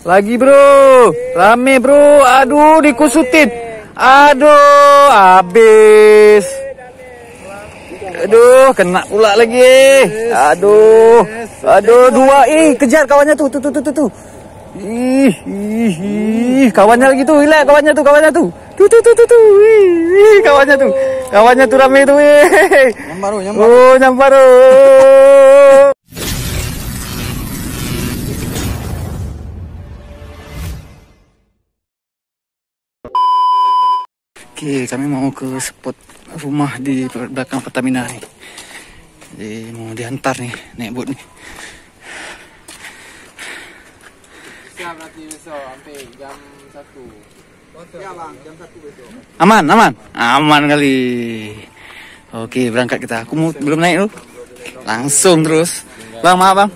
Lagi bro. Rame bro. Aduh dikusutin. Aduh habis. Aduh kena pula lagi. Aduh. Aduh dua. Kejar kawannya tuh. Tuh. Kawannya lagi tuh. Hilang kawannya tuh. Tuh. Kawannya tuh rame tuh. Nyambar. Oh nyambar. Oke, kami mau ke spot rumah di belakang Pertamina nih. Jadi mau diantar nih, naik boat nih. Siap nanti besok sampai jam 1. Ya bang, jam 1 besok. Aman kali. Oke, berangkat kita. Aku belum naik loh. Langsung terus. Bang, maaf bang.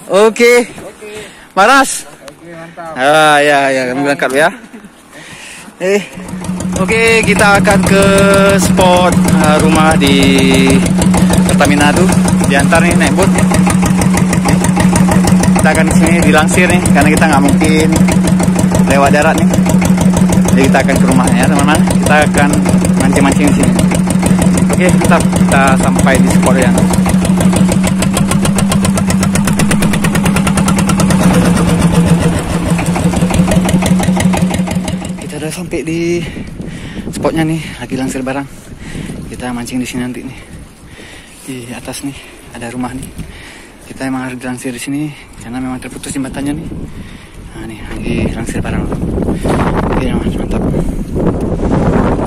Oke. Maras. Oke, mantap. Ya, kami berangkat ya. Oke, kita akan ke spot rumah di Pertamina tuh. Diantar nih naik boat ya. Kita akan ke sini dilangsir nih karena kita nggak mungkin lewat darat nih. Jadi kita akan ke rumahnya ya teman-teman. Kita akan mancing-mancing di sini. Oke, tetap kita sampai di spot yang udah sampai di spotnya nih, lagi langsir barang. Kita mancing di sini nanti nih. Di atas nih ada rumah nih. Kita emang harus langsir di sini karena memang terputus jembatannya nih. Nah nih lagi langsir barang. Oke mantap.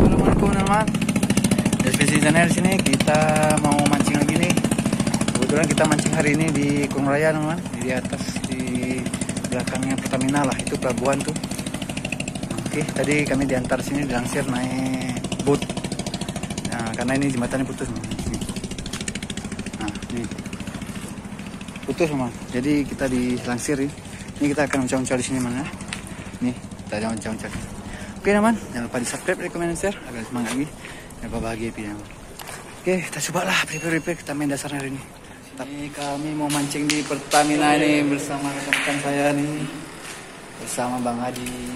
Teman-teman. Deskripsi channel di sini kita mau mancing lagi nih. Kebetulan kita mancing hari ini di Kurung Raya teman-teman. Di atas di belakangnya Pertamina lah, itu pelabuhan tuh. Oke, tadi kami diantar sini dilangsir naik boat. Nah, karena ini jembatannya putus. Nah, ini putus teman. Jadi kita dilangsir ini. Ini kita akan uncang-uncang di sini mana? Nih, kita ada uncang-uncang. Oke teman, jangan lupa di subscribe, like, comment, share agar semangat lagi. Dan bahagia pilihan. Oke, kita coba lah prepare kita main dasar hari ini. Ini kami mau mancing di Pertamina ini bersama rekan-rekan saya nih, bersama Bang Hadi.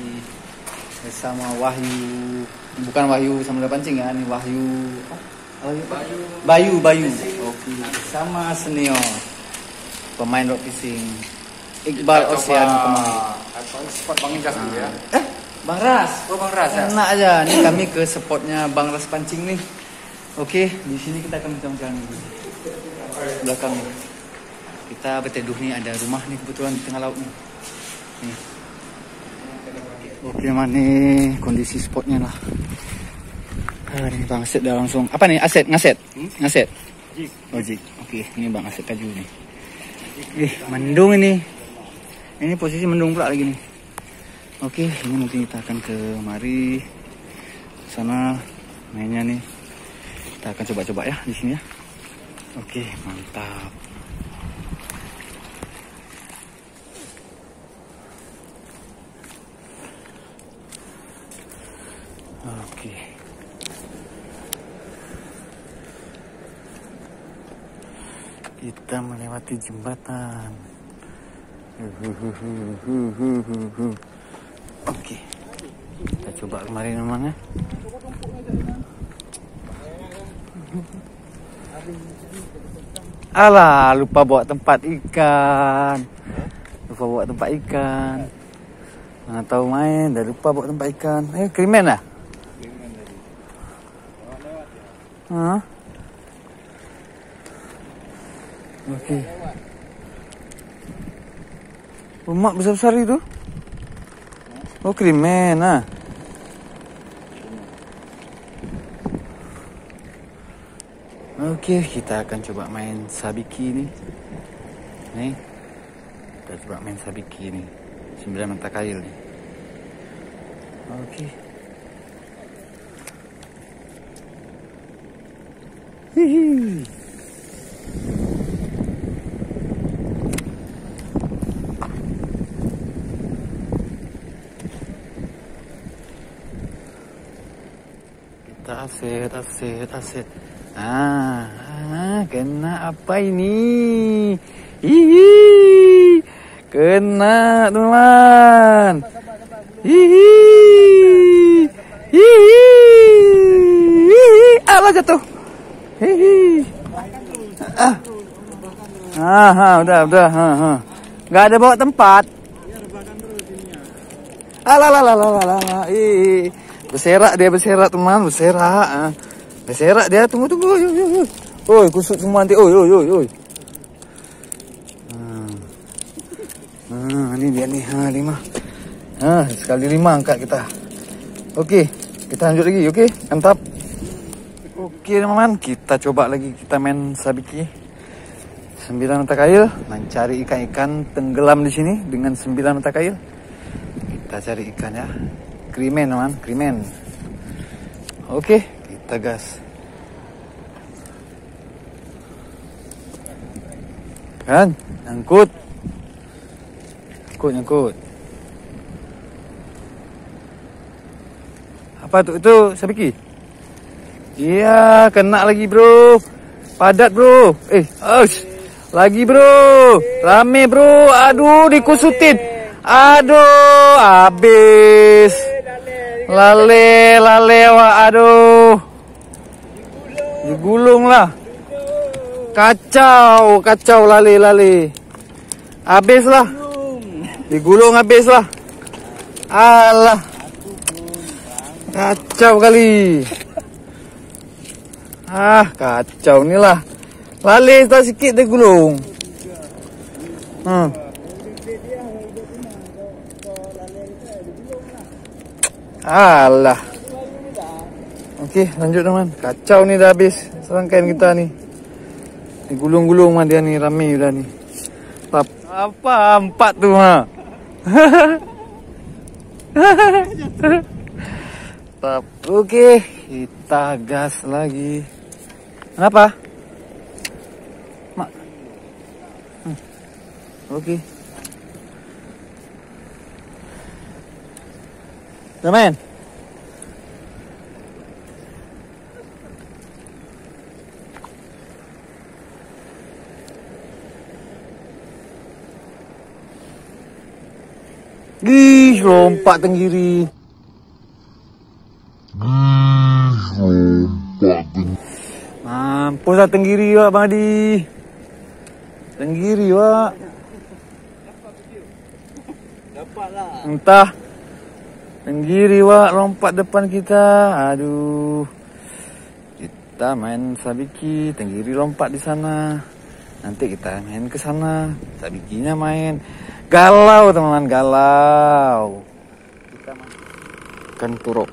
Bersama Wahyu, bukan Wahyu sama pancing ya, ini Wahyu. Bayu. Oke, sama senior pemain rock fishing Iqbal Ocean kemarin. Spot Bang Injas dulu ya. Bang Ras. Bang Ras ya. Enak aja, nih kami ke spotnya Bang Ras pancing nih. Oke, di sini kita akan jalan-jalan di belakang. Kita berteduh nih, ada rumah nih kebetulan di tengah laut nih. Nih. Oke man, nih kondisi spotnya lah. Ini Bang Aset dah langsung. Apa nih Aset? Ngaset? Jig. Oh jig. Oke, ini Bang Aset Kaju nih. Mendung ini. Ini posisi mendung pula lagi nih. Oke, ini mungkin kita akan ke mari sana mainnya nih. Kita akan coba-coba ya di sini ya. Oke, mantap. Oke. Kita melewati jembatan. Oke. Kita coba kemarin namanya. Alah, lupa bawa tempat ikan. Nggak tahu main, dah lupa bawa tempat ikan. Krimen lah. Hah? Oke. Rumah besar-besar itu? Oh, krimen ah. Oke, kita akan coba main sabiki nih. Nih. Kita coba main sabiki nih. 9 mata kail nih. Oke. Hihi. Kita aset. Kena apa ini? Hihi. Kena teman. Hihi. Hihi. Alah jatuh. Hihi. Udah. Nggak ada bawa tempat. Alah. Ih. Berserak teman, berserak. Berserak dia, tunggu. Yuk. Oi, kusut semua nanti. Oi. Ini dia nih, 5. Sekali 5 angkat kita. Okey, kita lanjut lagi, okey? Mantap. Okey teman-teman, kita coba lagi kita main sabiki. 9 mata kail, mencari ikan-ikan tenggelam di sini dengan 9 mata kail. Kita cari ikan ya. Krimen teman, krimen. Okey, kita gas. Kan, nyangkut. Nyangkut. Apa tu? Itu sabiki? Iya, kena lagi bro. Padat bro. Lagi bro. Rame bro. Aduh, dikusutin. Aduh, habis. Lale wak. Aduh. Digulung lah. Kacau lale. Habis lah. Digulung habis lah. Alah. Kacau kali. Kacau ni lah. Lali tak sikit dia gulung. Alah. Okey, lanjut teman. Kacau ni dah habis serangkaian kita ni. Digulung-gulung mah dia ni, ramai dah ni. Apa 4 tu Okey, kita gas lagi. Kenapa? Mak. Okey. Dah main? Lompat tenggiri. Mampus lah tenggiri wak Bang Adi. Tenggiri wak. Dapat lah. Entah. Tenggiri wak lompat depan kita. Aduh. Kita main sabiki, tenggiri lompat di sana. Nanti kita main ke sana, sabikinya main. Galau teman-teman, galau. Kita main ikan turuk.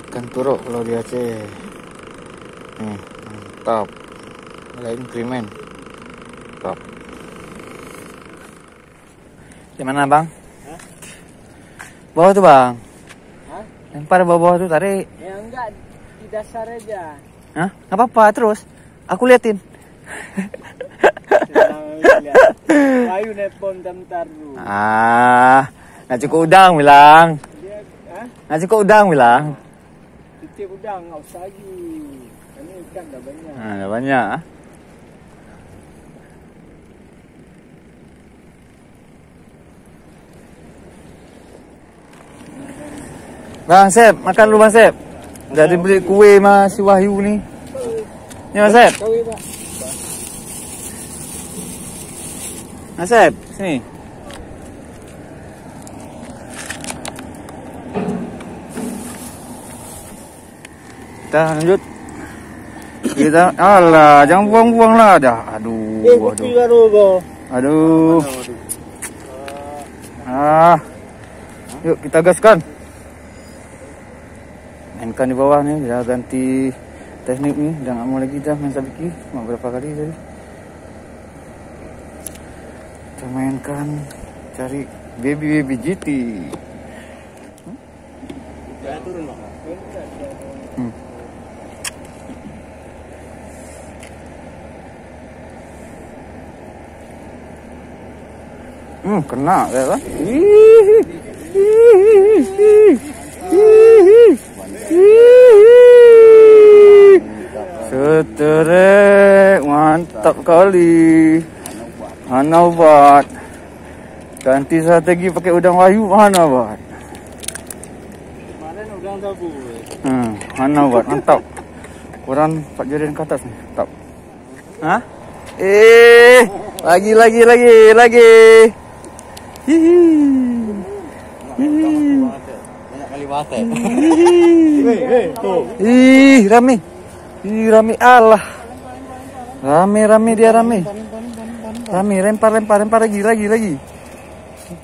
Ikan turuk kalau di Aceh. Mantap. Lain krimen. Mantap. Di mana bang? Bawah tu bang. Lempar bawah tu, tarik. Ya enggak, di dasar aja. Hah? Nggak apa-apa, terus. Aku liatin. Ayo nepon bentar dulu. Nggak cukup udang bilang. Nggak cukup udang bilang. Titik udang, nggak usah lagi. Ini ikan dah banyak. Dah banyak. Bang Sep, makan dulu Bang Sep. Jadi beli kue sama si Wahyu ni. Ni Bang Sep. Kau Pak. Bang Sep, sini. Kita lanjut. Kita, alah, jangan buang-buang lah dah. Aduh. Aduh. Yuk kita gaskan. Mainkan di bawah ni, dah ganti teknik ni. Dah tak mau lagi dah main sabiki. Cuma berapa kali tadi. Kita mainkan, cari baby GT. Jangan turun bang. Kena ya kan? Seterek, mantap kali. Mana buat? Ganti strategi pakai udang Wahyu, mana buat? Mana udang sabu? Mana buat? Mantap. Kurang 4 jarian ke atas ni. Mantap. Hah? Lagi. Hihi. Banyak kali batai. Rame. Rame Allah. Rame dia rame. Rame lempar lagi.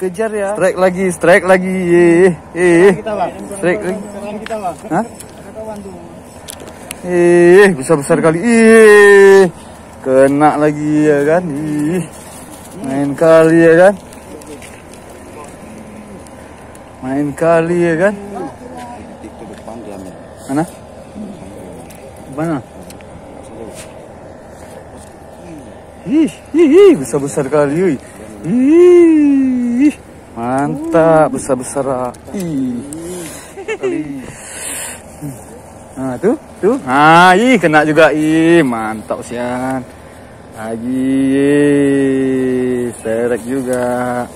Kejar ya. Strike lagi. Strike lagi. Kita lah. Hah? Besar kali. Kena lagi ya kan. Main kali ya kan. Itu depan dia. Mana? Mana? Besar kali. Mantap, besar. Nah, tuh. Kena juga. Mantap sian. Lagi. Serek juga.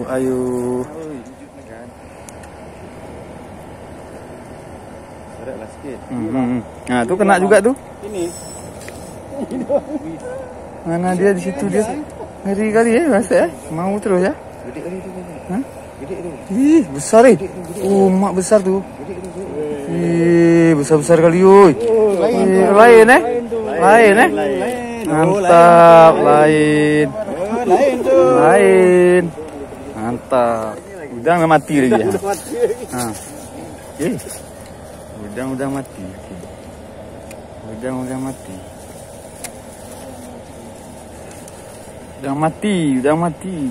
Ayo. Sereklah sikit. Nah, tuh kena juga tuh. Ini. Mana dia di situ dia? Ngeri kali ya, masa ya? Mau terus ya? Gede kali tu. Hah? Gede tu. Besar mak besar tuh. Besar kali yoi. Lain. Mantap, lain. Lain. Mantap. Udang dah mati lagi ya. Udang mati. Udang mati.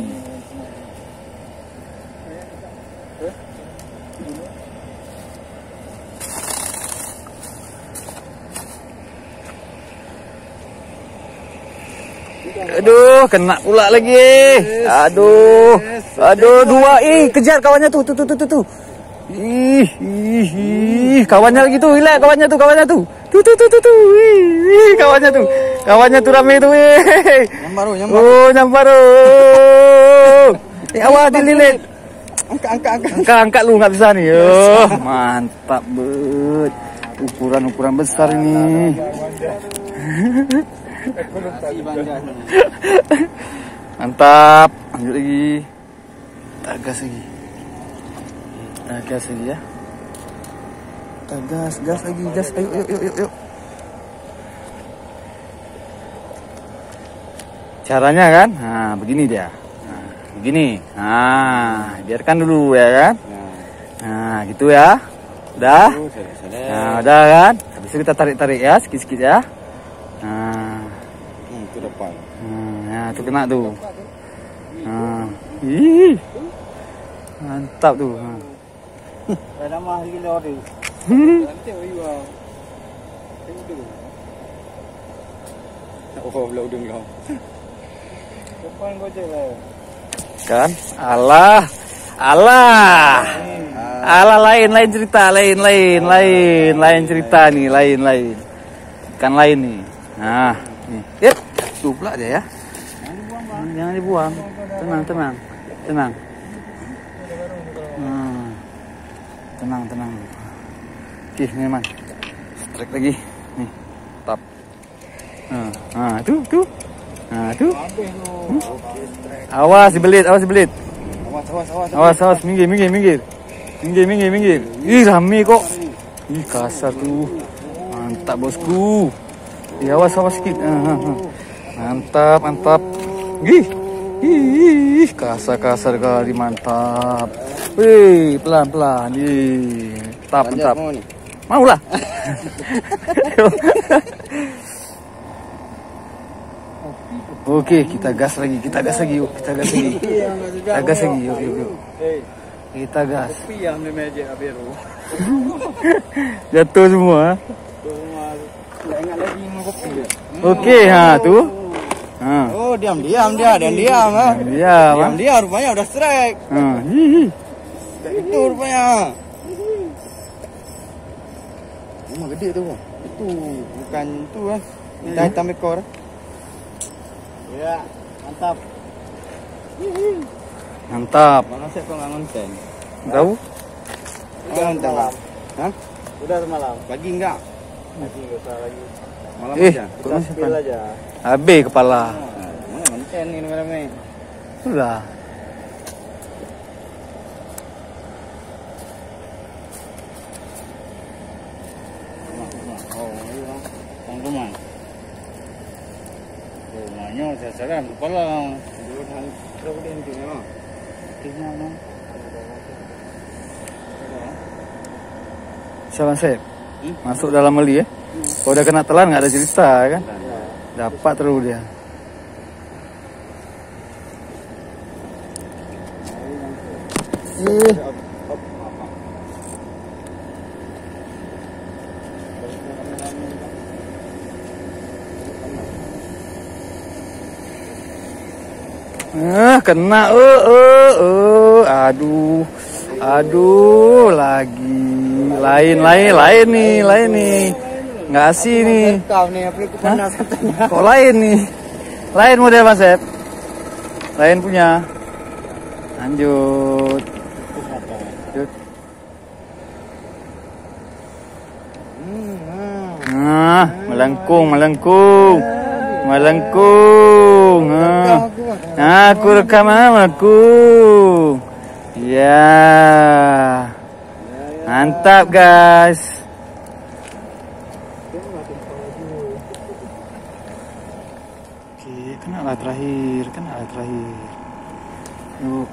Aduh, kena pula lagi. Aduh, 2. Kejar kawannya tuh. Kawannya lagi tuh, hilang kawannya tuh. Kawannya tuh rame tuh. Nyambar. Oh, nyambar. Awak dililit. Angkat lu nggak bisa nih. Mantap bet. Ukuran besar ini. Mantap. Lanjut lagi. Gas lagi ya. Gas lagi. Ayo. Caranya kan? Nah, begini dia. Begini. Nah, biarkan dulu ya kan? Nah, gitu ya. Udah? Nah, udah kan? Habis itu kita tarik ya, sikit-sikit ya. Nah, Itu depan. Nah, itu kena tuh. Mantap tuh. Ada mah gila tu. Nanti ayo. Oh, belau udang kau. Depan kau je lah. Kan? Alah, lain cerita, lain cerita nih, lain. Ikan lain nih. Nah, nih. Tuh pula dia ya. Jangan dibuang. Tenang. Tenang. Oke, ini man. Strike lagi. Nih, tap. Tuh. Awas dibelit. Awas, minggir. Rame kok. Kasar tuh. Mantap bosku. Awas sikit. Mantap. Kasar kali, mantap. Wih, pelan. Mantap. Mau lah. Oke, kita gas lagi yuk. Kita gas lagi yuk. Kita gas. Jatuh semua. Oke, tuh. Oh, diam dia. Diam rupanya udah strike. Itu rupanya. Emang gede tuh. Itu bukan tu Dah hitam ekor. Ya, mantap. Mantap. Mana sih kok nggak ngonten? Tahu? Udah malam. Hah? Udah semalam. Pagi enggak? Lagi nggak usah lagi. Malam Eh, aja. Kita spill aja. habis kepala. Nah, mana konten ini rame-rame. Sudah. Oh, iya. Teman-teman. Rumahnya sasaran kepala. Dulu kan terus dia intinya. Gimana? Siapa Sep? Masuk dalam meli ya. Kalau udah kena telan nggak ada cerita kan? Dapat terus dia. Kena. Aduh lagi. Lain nih. Nggak asih nih. Kau nih apa itu panas katanya. Kok lain nih? Lain model Mas Sep. Lain punya. Lanjut. Nah, melengkung. Aku rekam aku. Ya. Mantap guys. Oke, kena lah terakhir. Yuk.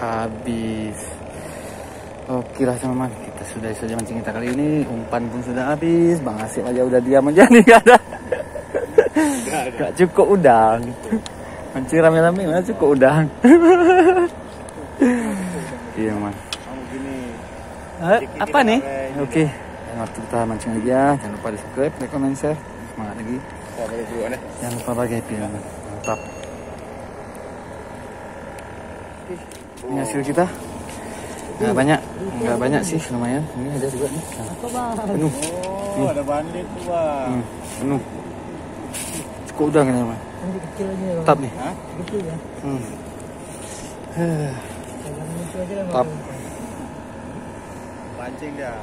Habis. Oke lah teman-teman, kita sudah saja mancing kita kali ini. Umpan pun sudah habis. Bang Asif aja udah diam aja nih, gak ada. Gak cukup udang. Mancing rame-rame mana cukup udang. Iya man. Apa nih? Oke, waktu kita mancing lagi ya. Jangan lupa di subscribe, like, comment, share. Semangat lagi. Jangan lupa bagi happy teman. Mantap. Ini hasil kita. Nggak banyak sih, lumayan. Ini ada juga nih. Penuh. Oh, ada bandit tuh, Bang. Penuh. Cukup udang ini, Bang. Tetap nih. Kecil ya. Tetap. Pancing dah.